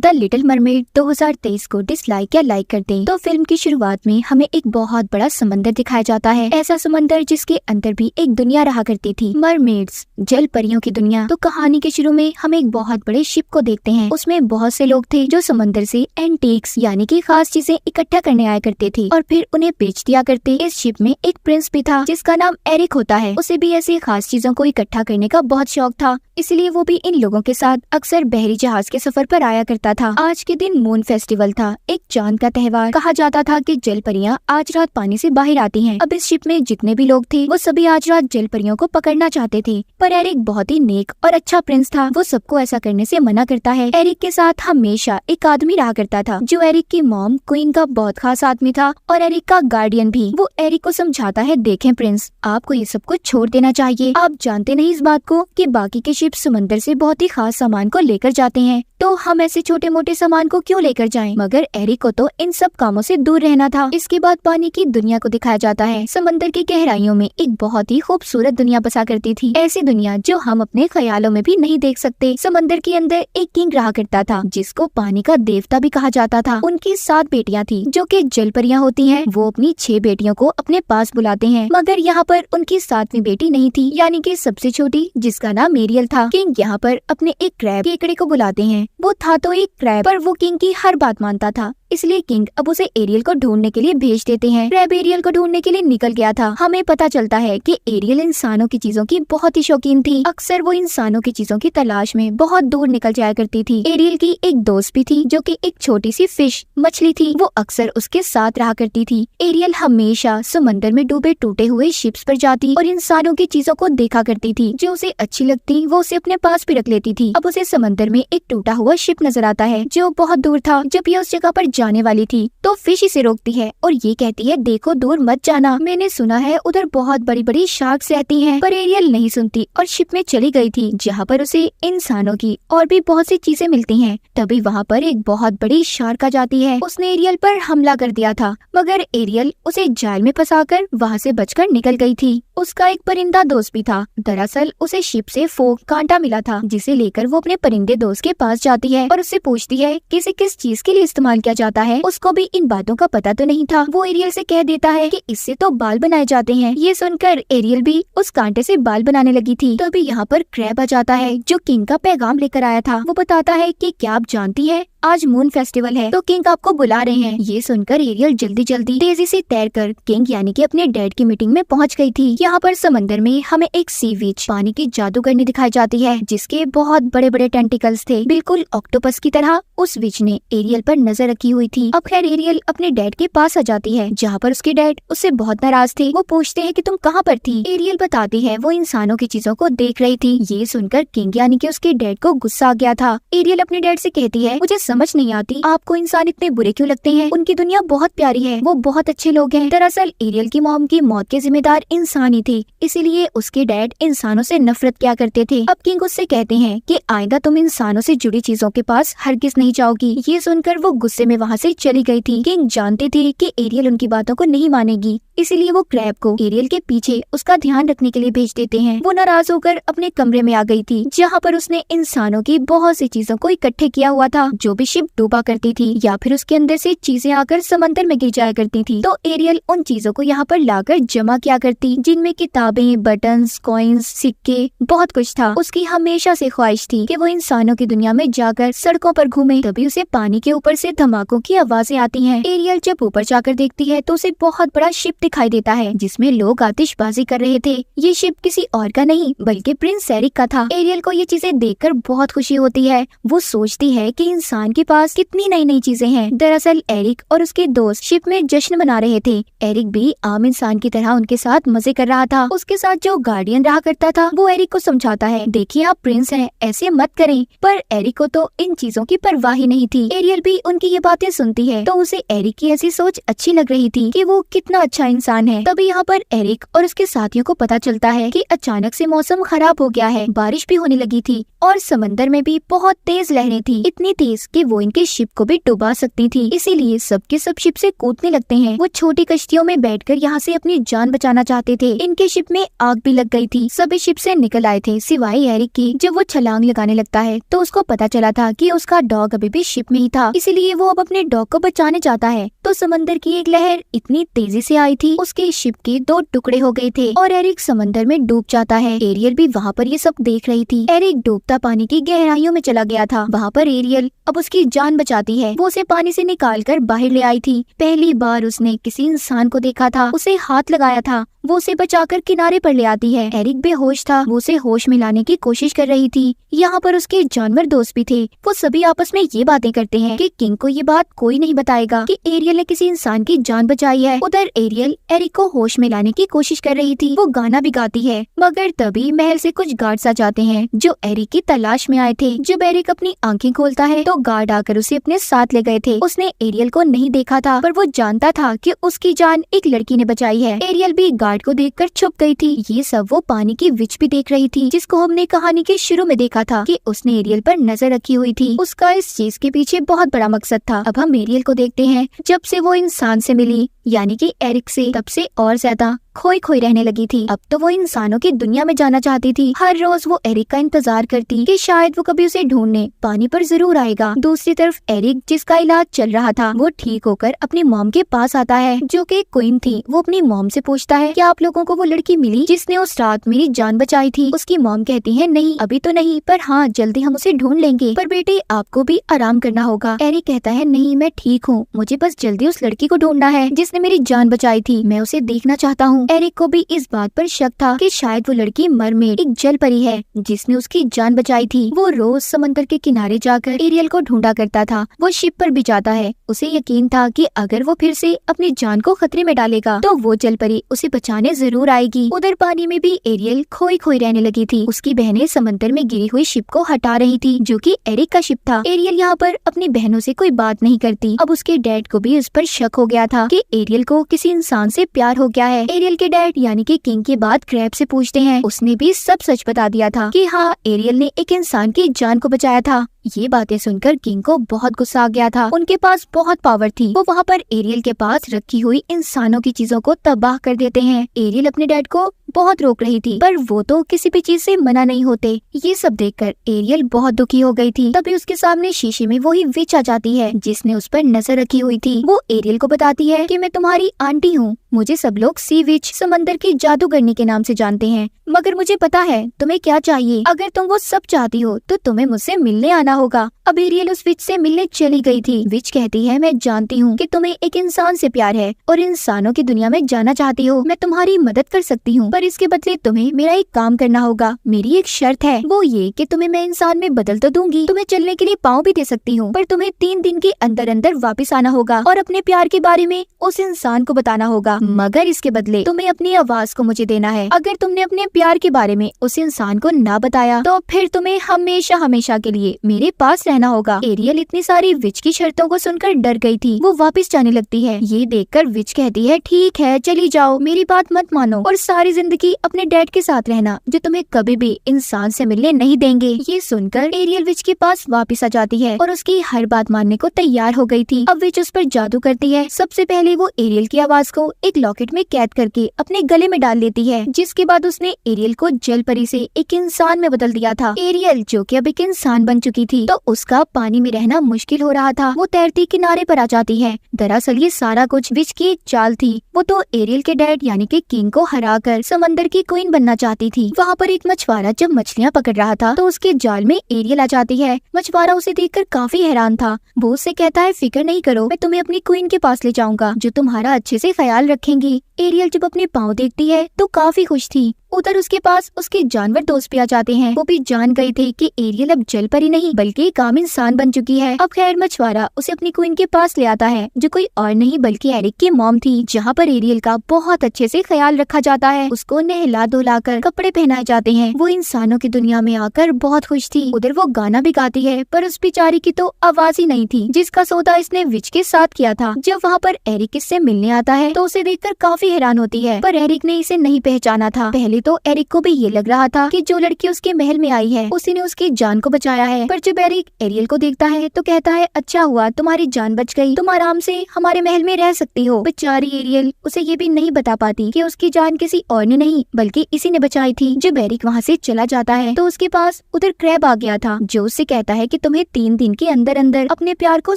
The little mermaid 2023 को dislike या like कर दें तो फिल्म की शुरुआत में हमें एक बहुत बड़ा समंदर दिखाया जाता है। ऐसा समंदर जिसके अंदर भी एक दुनिया रहा करती थी, मरमेड्स, जल परियों की दुनिया। तो कहानी के शुरू में हम एक बहुत बड़े शिप को देखते हैं। उसमें बहुत से लोग थे जो समंदर से एंटीक्स यानी कि खास चीजें इकट्ठा करने आया करते थे और फिर उन्हें बेच दिया करते। इस शिप में एक प्रिंस भी था जिसका नाम एरिक होता है। उसे भी ऐसी खास चीजों को इकट्ठा करने का बहुत शौक था, इसलिए वो भी इन लोगों के साथ अक्सर बहरी जहाज के सफर पर आया करता था। आज के दिन मून फेस्टिवल था, एक चांद का त्योहार। कहा जाता था कि जल परियां आज रात पानी से बाहर आती हैं। अब इस शिप में जितने भी लोग थे वो सभी आज रात जल परियों को पकड़ना चाहते थे, पर एरिक बहुत ही नेक और अच्छा प्रिंस था। वो सबको ऐसा करने से मना करता है। एरिक के साथ हमेशा एक आदमी रहा करता था जो एरिक की मॉम क्वीन का बहुत खास आदमी था और एरिक का गार्डियन भी। वो एरिक को समझाता है, देखें प्रिंस, आपको ये सब कुछ छोड़ देना चाहिए। आप जानते नहीं इस बात को कि बाकी के शिप समंदर से बहुत ही खास सामान को लेकर जाते हैं, तो हम ऐसे छोटे मोटे सामान को क्यों लेकर जाएं? मगर एरिक को तो इन सब कामों से दूर रहना था। इसके बाद पानी की दुनिया को दिखाया जाता है। समंदर की गहराइयों में एक बहुत ही खूबसूरत दुनिया बसा करती थी, ऐसी दुनिया जो हम अपने ख्यालों में भी नहीं देख सकते। समंदर के अंदर एक किंग रहा करता था जिसको पानी का देवता भी कहा जाता था। उनकी 7 बेटियां थी जो कि जल परियां होती हैं। वो अपनी 6 बेटियों को अपने पास बुलाते हैं, मगर यहाँ पर उनकी 7वीं बेटी नहीं थी, यानी कि सबसे छोटी, जिसका नाम एरियल था। किंग यहाँ पर अपने एक क्रैब केकड़े को बुलाते हैं। वो था तो एक क्रैब, पर वो किंग की हर बात मानता था, इसलिए किंग अब उसे एरियल को ढूंढने के लिए भेज देते हैं। क्रैब एरियल को ढूंढने के लिए निकल गया था। हमें पता चलता है कि एरियल इंसानों की चीजों की बहुत ही शौकीन थी। अक्सर वो इंसानों की चीजों की तलाश में बहुत दूर निकल जाया करती थी। एरियल की एक दोस्त भी थी जो कि एक छोटी सी फिश मछली थी। वो अक्सर उसके साथ रहा करती थी। एरियल हमेशा समंदर में डूबे टूटे हुए शिप्स पर जाती और इंसानों की चीजों को देखा करती थी। जो उसे अच्छी लगती वो उसे अपने पास भी रख लेती थी। अब उसे समंदर में एक टूटा हुआ शिप नजर आता है जो बहुत दूर था। जब ये उस जगह पर जाने वाली थी तो फिश इसे रोकती है और ये कहती है, देखो दूर मत जाना, मैंने सुना है उधर बहुत बड़ी बड़ी शार्क्स रहती हैं। पर एरियल नहीं सुनती और शिप में चली गई थी जहाँ पर उसे इंसानों की और भी बहुत सी चीजें मिलती हैं। तभी वहाँ पर एक बहुत बड़ी शार्क आ जाती है। उसने एरियल पर हमला कर दिया था, मगर एरियल उसे जाल में फंसाकर वहाँ से बचकर निकल गई थी। उसका एक परिंदा दोस्त भी था। दरअसल उसे शिप से फोक कांटा मिला था, जिसे लेकर वो अपने परिंदे दोस्त के पास जाती है और उससे पूछती है कि इसे किस चीज के लिए इस्तेमाल किया जाता है। उसको भी इन बातों का पता तो नहीं था। वो एरियल से कह देता है कि इससे तो बाल बनाए जाते हैं। ये सुनकर एरियल भी उस कांटे से बाल बनाने लगी थी। तो अभी यहाँ पर क्रैब आ जाता है जो किंग का पैगाम लेकर आया था। वो बताता है कि क्या आप जानती है आज मून फेस्टिवल है, तो किंग आपको बुला रहे हैं। ये सुनकर एरियल जल्दी जल्दी तेजी से तैरकर किंग यानी कि अपने डैड की मीटिंग में पहुंच गई थी। यहाँ पर समंदर में हमें एक सी विच पानी की जादूगरनी दिखाई जाती है जिसके बहुत बड़े बड़े टेंटिकल्स थे, बिल्कुल ऑक्टोपस की तरह। उस विच ने एरियल पर नजर रखी हुई थी। अब खैर एरियल अपने डैड के पास आ जाती है जहाँ पर उसके डैड उससे बहुत नाराज थे। वो पूछते हैं कि तुम कहाँ पर थी। एरियल बताती है वो इंसानों की चीजों को देख रही थी। ये सुनकर किंग यानी कि उसके डैड को गुस्सा आ गया था। एरियल अपने डैड से कहती है, मुझे समझ नहीं आती आपको इंसान इतने बुरे क्यों लगते हैं, उनकी दुनिया बहुत प्यारी है, वो बहुत अच्छे लोग हैं। दरअसल एरियल की मॉम की मौत के जिम्मेदार इंसान ही थे, इसीलिए उसके डैड इंसानों से नफरत किया करते थे। अब किंग उससे कहते हैं कि आइंदा तुम इंसानों से जुड़ी चीजों के पास हरगिज नहीं जाओगी। ये सुनकर वो गुस्से में वहाँ से चली गई थी। किंग जानते थे कि एरियल उनकी बातों को नहीं मानेगी, इसीलिए वो क्रैब को एरियल के पीछे उसका ध्यान रखने के लिए भेज देते हैं। वो नाराज होकर अपने कमरे में आ गई थी जहाँ पर उसने इंसानों की बहुत सी चीजों को इकट्ठे किया हुआ था जो भी शिप डूबा करती थी या फिर उसके अंदर से चीजें आकर समंदर में गिर जाया करती थी। तो एरियल उन चीजों को यहाँ पर लाकर जमा किया करती, जिनमें किताबें, बटन्स, कॉइन्स, सिक्के, बहुत कुछ था। उसकी हमेशा से ख्वाहिश थी कि वो इंसानों की दुनिया में जाकर सड़कों पर घूमे। तभी उसे पानी के ऊपर से धमाकों की आवाजें आती हैं। एरियल जब ऊपर जाकर देखती है तो उसे बहुत बड़ा शिप दिखाई देता है जिसमें लोग आतिशबाजी कर रहे थे। ये शिप किसी और का नहीं बल्कि प्रिंस एरिक का था। एरियल को ये चीजें देखकर बहुत खुशी होती है। वो सोचती है कि इंसान के पास कितनी नई नई चीजें हैं। दरअसल एरिक और उसके दोस्त शिप में जश्न मना रहे थे। एरिक भी आम इंसान की तरह उनके साथ मजे कर रहा था। उसके साथ जो गार्डियन रहा करता था वो एरिक को समझाता है, देखिए आप प्रिंस हैं, ऐसे मत करें। पर एरिक को तो इन चीजों की परवाह ही नहीं थी। एरियल भी उनकी ये बातें सुनती है तो उसे एरिक की ऐसी सोच अच्छी लग रही थी कि वो कितना अच्छा इंसान है। तभी यहाँ पर एरिक और उसके साथियों को पता चलता है कि अचानक से मौसम खराब हो गया है, बारिश भी होने लगी थी और समंदर में भी बहुत तेज लहरें थी, इतनी तेज कि कि वो इनके शिप को भी डुबा सकती थी, इसीलिए सबके सब शिप से कूदने लगते हैं। वो छोटी कश्तियों में बैठकर यहाँ से अपनी जान बचाना चाहते थे। इनके शिप में आग भी लग गई थी। सभी शिप से निकल आए थे सिवाय एरिक की। जब वो छलांग लगाने लगता है तो उसको पता चला था कि उसका डॉग अभी भी शिप में ही था, इसीलिए वो अब अपने डॉग को बचाने चाहता है। तो समंदर की एक लहर इतनी तेजी से आई थी, उसके शिप के 2 टुकड़े हो गए थे और एरिक समंदर में डूब जाता है। एरियल भी वहाँ पर ये सब देख रही थी। एरिक डूबता पानी की गहराइयों में चला गया था। वहाँ पर एरियल अब उसकी जान बचाती है। वो उसे पानी से निकालकर बाहर ले आई थी। पहली बार उसने किसी इंसान को देखा था, उसे हाथ लगाया था। वो उसे बचाकर किनारे पर ले आती है। एरिक बेहोश था, वो उसे होश में लाने की कोशिश कर रही थी। यहाँ पर उसके जानवर दोस्त भी थे। वो सभी आपस में ये बातें करते हैं कि किंग को ये बात कोई नहीं बताएगा कि एरियल ने किसी इंसान की जान बचाई है। उधर एरियल एरिक को होश में लाने की कोशिश कर रही थी। वो गाना भी गाती है, मगर तभी महल से कुछ गार्ड्स आ जाते हैं जो एरिक की तलाश में आए थे। जब एरिक अपनी आंखें खोलता है तो गार्ड आकर उसे अपने साथ ले गए थे। उसने एरियल को नहीं देखा था, पर वो जानता था कि उसकी जान एक लड़की ने बचाई है। एरियल भी गार्ड को देखकर छुप गई थी। ये सब वो पानी की विच भी देख रही थी, जिसको हमने कहानी के शुरू में देखा था कि उसने एरियल पर नजर रखी हुई थी। उसका इस चीज के पीछे बहुत बड़ा मकसद था। अब हम एरियल को देखते हैं। जब से वो इंसान से मिली, यानी कि एरिक से, तब से और ज्यादा खोई खोई रहने लगी थी। अब तो वो इंसानों की दुनिया में जाना चाहती थी। हर रोज वो एरिक का इंतजार करती कि शायद वो कभी उसे ढूंढने पानी पर जरूर आएगा। दूसरी तरफ एरिक, जिसका इलाज चल रहा था, वो ठीक होकर अपनी मॉम के पास आता है, जो कि क्वीन थी। वो अपनी मॉम से पूछता है, क्या आप लोगों को वो लड़की मिली जिसने उस रात मेरी जान बचाई थी? उसकी मॉम कहती है, नहीं अभी तो नहीं, पर हाँ जल्दी हम उसे ढूंढ लेंगे। पर बेटे आपको भी आराम करना होगा। एरिक कहता है, नहीं मैं ठीक हूँ, मुझे बस जल्दी उस लड़की को ढूंढना है जिसने मेरी जान बचाई थी। मैं उसे देखना चाहता हूँ। एरिक को भी इस बात पर शक था कि शायद वो लड़की मरमेड, एक जल परी है जिसने उसकी जान बचाई थी। वो रोज समंदर के किनारे जाकर एरियल को ढूंढा करता था। वो शिप पर भी जाता है। उसे यकीन था कि अगर वो फिर से अपनी जान को खतरे में डालेगा तो वो जल परी उसे बचाने जरूर आएगी। उधर पानी में भी एरियल खोई खोई रहने लगी थी। उसकी बहनें समंदर में गिरी हुई शिप को हटा रही थी, जो कि एरिक का शिप था। एरियल यहाँ पर अपनी बहनों से कोई बात नहीं करती। अब उसके डैड को भी उस पर शक हो गया था कि एरियल को किसी इंसान से प्यार हो गया है। एरियल के डैड यानी कि किंग की बात क्रैब से पूछते हैं। उसने भी सब सच बता दिया था कि हाँ एरियल ने एक इंसान की जान को बचाया था। ये बातें सुनकर किंग को बहुत गुस्सा आ गया था। उनके पास बहुत पावर थी। वो वहाँ पर एरियल के पास रखी हुई इंसानों की चीजों को तबाह कर देते हैं। एरियल अपने डैड को बहुत रोक रही थी, पर वो तो किसी भी चीज से मना नहीं होते। ये सब देखकर एरियल बहुत दुखी हो गई थी। तभी उसके सामने शीशे में वही विच आ जाती है जिसने उस पर नजर रखी हुई थी। वो एरियल को बताती है कि मैं तुम्हारी आंटी हूँ। मुझे सब लोग सी विच, समंदर की जादूगरनी के नाम से जानते हैं, मगर मुझे पता है तुम्हें क्या चाहिए। अगर तुम वो सब चाहती हो तो तुम्हें मुझसे मिलने आना होगा। अब एरियल उस विच से मिलने चली गई थी। विच कहती है, मैं जानती हूँ कि तुम्हें एक इंसान से प्यार है और इंसानों की दुनिया में जाना चाहती हो। मैं तुम्हारी मदद कर सकती हूँ, पर इसके बदले तुम्हें मेरा एक काम करना होगा। मेरी एक शर्त है, वो ये कि तुम्हें मैं इंसान में बदल तो दूंगी, तुम्हें चलने के लिए पाँव भी दे सकती हूँ, पर तुम्हें 3 दिन के अंदर अंदर वापस आना होगा और अपने प्यार के बारे में उस इंसान को बताना होगा। मगर इसके बदले तुम्हें अपनी आवाज को मुझे देना है। अगर तुमने अपने प्यार के बारे में उस इंसान को ना बताया तो फिर तुम्हें हमेशा हमेशा के लिए मेरे पास रहना होगा। एरियल इतनी सारी विच की शर्तों को सुनकर डर गई थी। वो वापस जाने लगती है। ये देखकर विच कहती है, ठीक है चली जाओ, मेरी बात मत मानो और सारी जिंदगी अपने डैड के साथ रहना, जो तुम्हें कभी भी इंसान से मिलने नहीं देंगे। ये सुनकर एरियल विच के पास वापस आ जाती है और उसकी हर बात मानने को तैयार हो गई थी। अब विच उस पर जादू करती है। सबसे पहले वो एरियल की आवाज को एक लॉकेट में कैद करके अपने गले में डाल लेती है, जिसके बाद उसने एरियल को जल परी से एक इंसान में बदल दिया था। एरियल जो कि अब एक इंसान बन चुकी थी, तो उसका पानी में रहना मुश्किल हो रहा था। वो तैरती किनारे पर आ जाती है। दरअसल ये सारा कुछ विच की एक चाल थी। वो तो एरियल के डैड यानी कि किंग को हराकर समंदर की क्वीन बनना चाहती थी। वहाँ पर एक मछुआरा जब मछलियाँ पकड़ रहा था तो उसके जाल में एरियल आ जाती है। मछुआरा उसे देखकर काफी हैरान था। वो उससे कहता है, फिक्र नहीं करो, मैं तुम्हें अपनी क्वीन के पास ले जाऊंगा जो तुम्हारा अच्छे से ख्याल रखेंगी। एरियल जब अपने पाँव देखती है तो काफी खुश थी। उधर उसके पास उसके जानवर दोस्त भी आ जाते हैं। वो भी जान गए थे कि एरियल अब जल परी नहीं बल्कि एक आम इंसान बन चुकी है। अब खैर मछुआरा उसे अपनी क्वीन के पास ले आता है, जो कोई और नहीं बल्कि एरिक की मॉम थी, जहाँ पर एरियल का बहुत अच्छे से ख्याल रखा जाता है। उसको नहला धुलाकर कपड़े पहनाए जाते हैं। वो इंसानों की दुनिया में आकर बहुत खुश थी। उधर वो गाना भी गाती है, पर उस बेचारी की तो आवाज ही नहीं थी जिसका सौदा इसने विच के साथ किया था। जब वहाँ पर एरिक इससे मिलने आता है तो उसे देखकर काफी हैरान होती है, पर एरिक ने इसे नहीं पहचाना था। पहले तो एरिक को भी ये लग रहा था कि जो लड़की उसके महल में आई है उसी ने उसकी जान को बचाया है। पर जब एरिक एरियल को देखता है तो कहता है अच्छा हुआ तुम्हारी जान बच गई, तुम आराम से हमारे महल में रह सकती हो। बेचारी एरियल उसे ये भी नहीं बता पाती कि उसकी जान किसी और ने नहीं बल्कि इसी ने बचाई थी। जब एरिक वहाँ से चला जाता है तो उसके पास उधर क्रैब आ गया था जो उससे कहता है कि तुम्हें 3 दिन के अंदर अंदर अपने प्यार को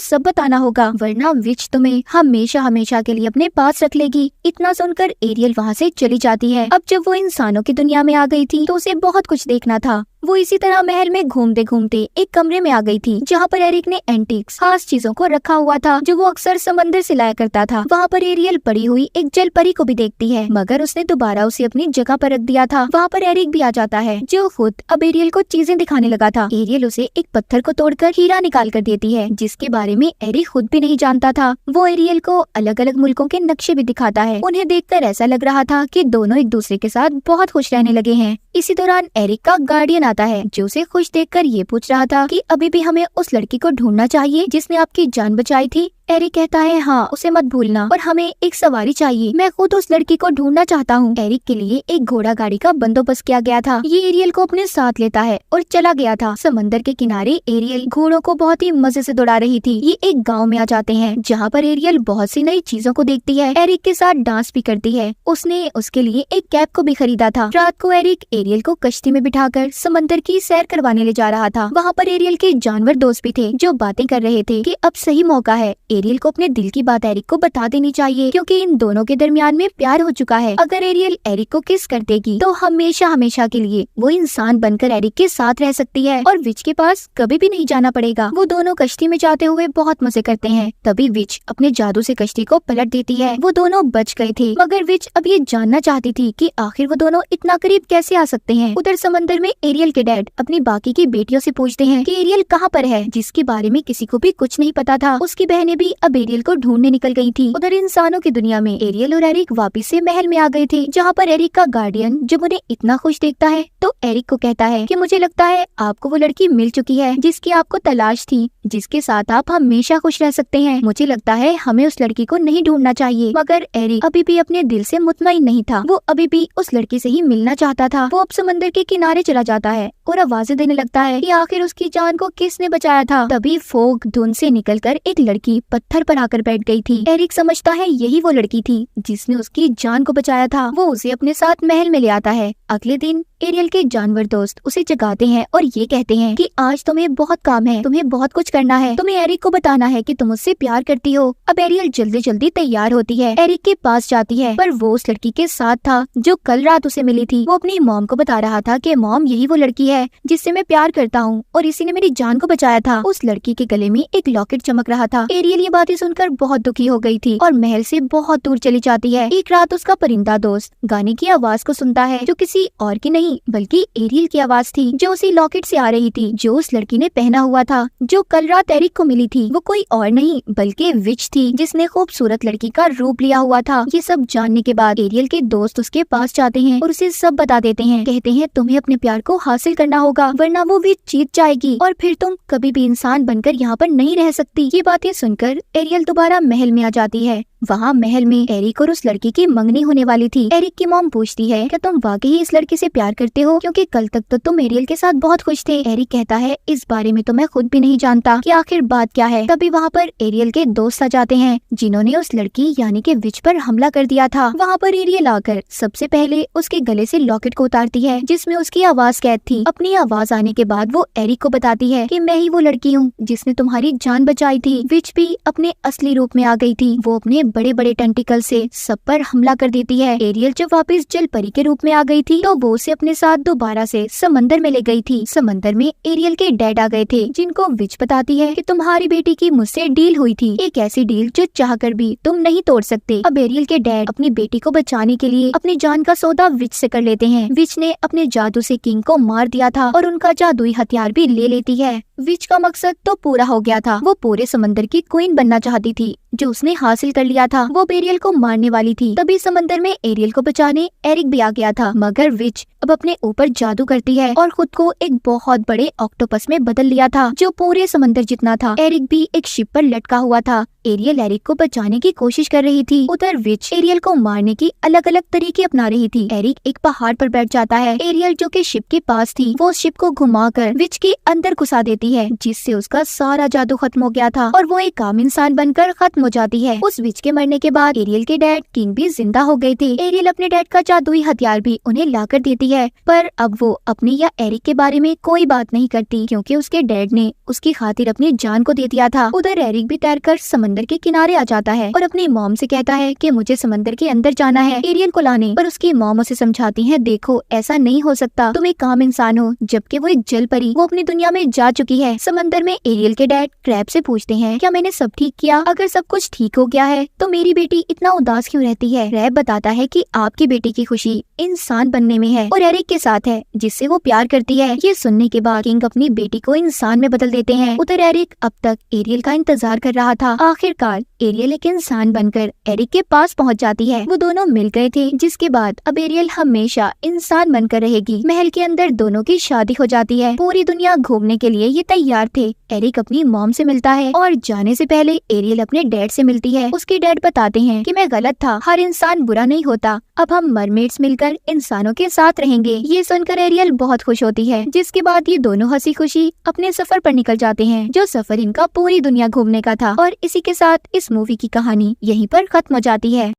सब बताना होगा वरना विच तुम्हें हमेशा हमेशा के लिए अपने पास रख लेगी। इतना सुनकर एरियल वहाँ से चली जाती है। अब जब वो इंसानों की दुनिया में आ गई थी तो उसे बहुत कुछ देखना था। वो इसी तरह महल में घूमते घूमते एक कमरे में आ गई थी जहाँ पर एरिक ने एंटीक्स खास चीजों को रखा हुआ था जो वो अक्सर समंदर से लाया करता था। वहाँ पर एरियल पड़ी हुई एक जल परी को भी देखती है मगर उसने दोबारा उसे अपनी जगह पर रख दिया था। वहाँ पर एरिक भी आ जाता है जो खुद अब एरियल को चीजें दिखाने लगा था। एरियल उसे एक पत्थर को तोड़कर हीरा निकाल कर देती है जिसके बारे में एरिक खुद भी नहीं जानता था। वो एरियल को अलग अलग मुल्कों के नक्शे भी दिखाता है। उन्हें देखकर ऐसा लग रहा था कि दोनों एक दूसरे के साथ बहुत खुश रहने लगे हैं। इसी दौरान एरिक का गार्डियन आता है जो उसे खुश देखकर ये पूछ रहा था कि अभी भी हमें उस लड़की को ढूंढना चाहिए जिसने आपकी जान बचाई थी। एरिक कहता है हाँ उसे मत भूलना और हमें एक सवारी चाहिए, मैं खुद उस लड़की को ढूंढना चाहता हूँ। एरिक के लिए एक घोड़ा गाड़ी का बंदोबस्त किया गया था। ये एरियल को अपने साथ लेता है और चला गया था। समंदर के किनारे एरियल घोड़ों को बहुत ही मजे से दौड़ा रही थी। ये एक गाँव में आ जाते हैं जहाँ पर एरियल बहुत सी नई चीजों को देखती है। एरिक के साथ डांस भी करती है। उसने उसके लिए एक कैप को भी खरीदा था। रात को एरिक एरियल को कश्ती में बिठाकर समंदर की सैर करवाने ले जा रहा था। वहाँ पर एरियल के जानवर दोस्त भी थे जो बातें कर रहे थे कि अब सही मौका है, एरियल को अपने दिल की बात एरिक को बता देनी चाहिए क्योंकि इन दोनों के दरमियान में प्यार हो चुका है। अगर एरियल एरिक को किस कर देगी तो हमेशा हमेशा के लिए वो इंसान बनकर एरिक के साथ रह सकती है और विच के पास कभी भी नहीं जाना पड़ेगा। वो दोनों कश्ती में जाते हुए बहुत मजे करते हैं। तभी विच अपने जादू से कश्ती को पलट देती है। वो दोनों बच गए थे मगर विच अब ये जानना चाहती थी कि आखिर वो दोनों इतना करीब कैसे आ सकते हैं। उधर समंदर में एरियल के डैड अपनी बाकी की बेटियों से पूछते हैं कि एरियल कहाँ पर है, जिसके बारे में किसी को भी कुछ नहीं पता था। उसकी बहनें भी अब एरियल को ढूंढने निकल गई थी। उधर इंसानों की दुनिया में एरियल और एरिक वापिस से महल में आ गए थे जहाँ पर एरिक का गार्डियन जब उन्हें इतना खुश देखता है तो एरिक को कहता है कि मुझे लगता है आपको वो लड़की मिल चुकी है जिसकी आपको तलाश थी, जिसके साथ आप हमेशा खुश रह सकते हैं। मुझे लगता है हमें उस लड़की को नहीं ढूंढना चाहिए। मगर एरिक अभी भी अपने दिल से मुतमईन नहीं था। वो अभी भी उस लड़की से ही मिलना चाहता था। वो अब समंदर के किनारे चला जाता है और आवाजें देने लगता है कि आखिर उसकी जान को किसने बचाया था। तभी फोग धुंध से निकलकर एक लड़की पत्थर पर आकर बैठ गई थी। एरिक समझता है यही वो लड़की थी जिसने उसकी जान को बचाया था। वो उसे अपने साथ महल में ले आता है। अगले दिन एरियल के जानवर दोस्त उसे जगाते हैं और ये कहते हैं कि आज तुम्हें बहुत काम है, तुम्हें बहुत कुछ करना है, तुम्हें एरिक को बताना है कि तुम उससे प्यार करती हो। अब एरियल जल्दी जल्दी तैयार होती है, एरिक के पास जाती है पर वो उस लड़की के साथ था जो कल रात उसे मिली थी। वो अपनी मॉम को बता रहा था कि मॉम यही वो लड़की है जिससे मैं प्यार करता हूँ और इसी ने मेरी जान को बचाया था। उस लड़की के गले में एक लॉकेट चमक रहा था। एरियल ये बातें सुनकर बहुत दुखी हो गई थी और महल से बहुत दूर चली जाती है। एक रात उसका परिंदा दोस्त गाने की आवाज को सुनता है जो किसी और की नहीं बल्कि एरियल की आवाज थी जो उसी लॉकेट से आ रही थी जो उस लड़की ने पहना हुआ था जो कल रात एरिक को मिली थी। वो कोई और नहीं बल्कि विच थी जिसने खूबसूरत लड़की का रूप लिया हुआ था। ये सब जानने के बाद एरियल के दोस्त उसके पास जाते हैं और उसे सब बता देते हैं। कहते हैं तुम्हें अपने प्यार को हासिल करना होगा वरना वो विच जीत जाएगी और फिर तुम कभी भी इंसान बनकर यहाँ पर नहीं रह सकती। ये बातें सुनकर एरियल दोबारा महल में आ जाती है। वहाँ महल में एरिक और उस लड़की की मंगनी होने वाली थी। एरिक की मॉम पूछती है क्या तुम वाकई इस लड़की से प्यार करते हो क्योंकि कल तक तो तुम एरियल के साथ बहुत खुश थे। एरिक कहता है इस बारे में तो मैं खुद भी नहीं जानता कि आखिर बात क्या है। तभी वहाँ पर एरियल के दोस्त आ जाते हैं जिन्होंने उस लड़की यानी कि विच पर हमला कर दिया था। वहाँ पर एरियल आकर सबसे पहले उसके गले से लॉकेट को उतारती है जिसमें उसकी आवाज कैद थी। अपनी आवाज आने के बाद वो एरिक को बताती है कि मैं ही वो लड़की हूँ जिसने तुम्हारी जान बचाई थी। विच भी अपने असली रूप में आ गई थी। वो अपने बड़े बड़े टेंटिकल से सब पर हमला कर देती है। एरियल जब वापस जल परी के रूप में आ गई थी तो वो उसे अपने साथ दोबारा से समंदर में ले गई थी। समंदर में एरियल के डैड आ गए थे जिनको विच बताती है कि तुम्हारी बेटी की मुझसे डील हुई थी, एक ऐसी डील जो चाहकर भी तुम नहीं तोड़ सकते। अब एरियल के डैड अपनी बेटी को बचाने के लिए अपनी जान का सौदा विच से कर लेते हैं। विच ने अपने जादू से किंग को मार दिया था और उनका जादुई हथियार भी ले लेती है। विच का मकसद तो पूरा हो गया था। वो पूरे समंदर की क्वीन बनना चाहती थी जो उसने हासिल कर लिया। लिया था। वो एरियल को मारने वाली थी। तभी समंदर में एरियल को बचाने एरिक भी आ गया था, मगर विच अब अपने ऊपर जादू करती है और खुद को एक बहुत बड़े ऑक्टोपस में बदल लिया था जो पूरे समंदर जितना था। एरिक भी एक शिप पर लटका हुआ था। एरियल एरिक को बचाने की कोशिश कर रही थी, उधर विच एरियल को मारने की अलग अलग तरीके अपना रही थी। एरिक एक पहाड़ पर बैठ जाता है। एरियल जो कि शिप के पास थी वो शिप को घुमाकर विच के अंदर घुसा देती है, जिससे उसका सारा जादू खत्म हो गया था और वो एक आम इंसान बनकर खत्म हो जाती है। उस विच के मरने के बाद एरियल के डैड किंग भी जिंदा हो गए थे। एरियल अपने डैड का जादुई हथियार भी उन्हें लाकर देती है, पर अब वो अपनी या एरिक के बारे में कोई बात नहीं करती क्योंकि उसके डैड ने उसकी खातिर अपनी जान को दे दिया था। उधर एरिक भी तैरकर समंदर के किनारे आ जाता है और अपनी मॉम से कहता है कि मुझे समंदर के अंदर जाना है एरियल को लाने, पर उसकी मॉम उसे समझाती है, देखो ऐसा नहीं हो सकता, तुम एक आम इंसान हो जबकि वो एक जल परी, वो अपनी दुनिया में जा चुकी है। समंदर में एरियल के डैड क्रैब से पूछते हैं, क्या मैंने सब ठीक किया? अगर सब कुछ ठीक हो गया है तो मेरी बेटी इतना उदास क्यों रहती है? क्रैब बताता है कि आपकी बेटी की खुशी इंसान बनने में है और एरिक के साथ है जिससे वो प्यार करती है। ये सुनने के बाद किंग अपनी बेटी को इंसान में बदल देते हैं। उधर एरिक अब तक एरियल का इंतजार कर रहा था। आखिरकार एरियल एक इंसान बनकर एरिक के पास पहुंच जाती है। वो दोनों मिल गए थे, जिसके बाद अब एरियल हमेशा इंसान बनकर रहेगी। महल के अंदर दोनों की शादी हो जाती है। पूरी दुनिया घूमने के लिए ये तैयार थे। एरिक अपनी मॉम से मिलता है और जाने से पहले एरियल अपने डैड से मिलती है। उसके डैड बताते हैं कि मैं गलत था, हर इंसान बुरा नहीं होता, अब हम मरमेड्स मिलकर इंसानों के साथ रहेंगे। ये सुनकर एरियल बहुत खुश होती है, जिसके बाद ये दोनों हंसी खुशी अपने सफर पर निकल जाते हैं, जो सफर इनका पूरी दुनिया घूमने का था। और इसी के साथ इस मूवी की कहानी यहीं पर खत्म हो जाती है।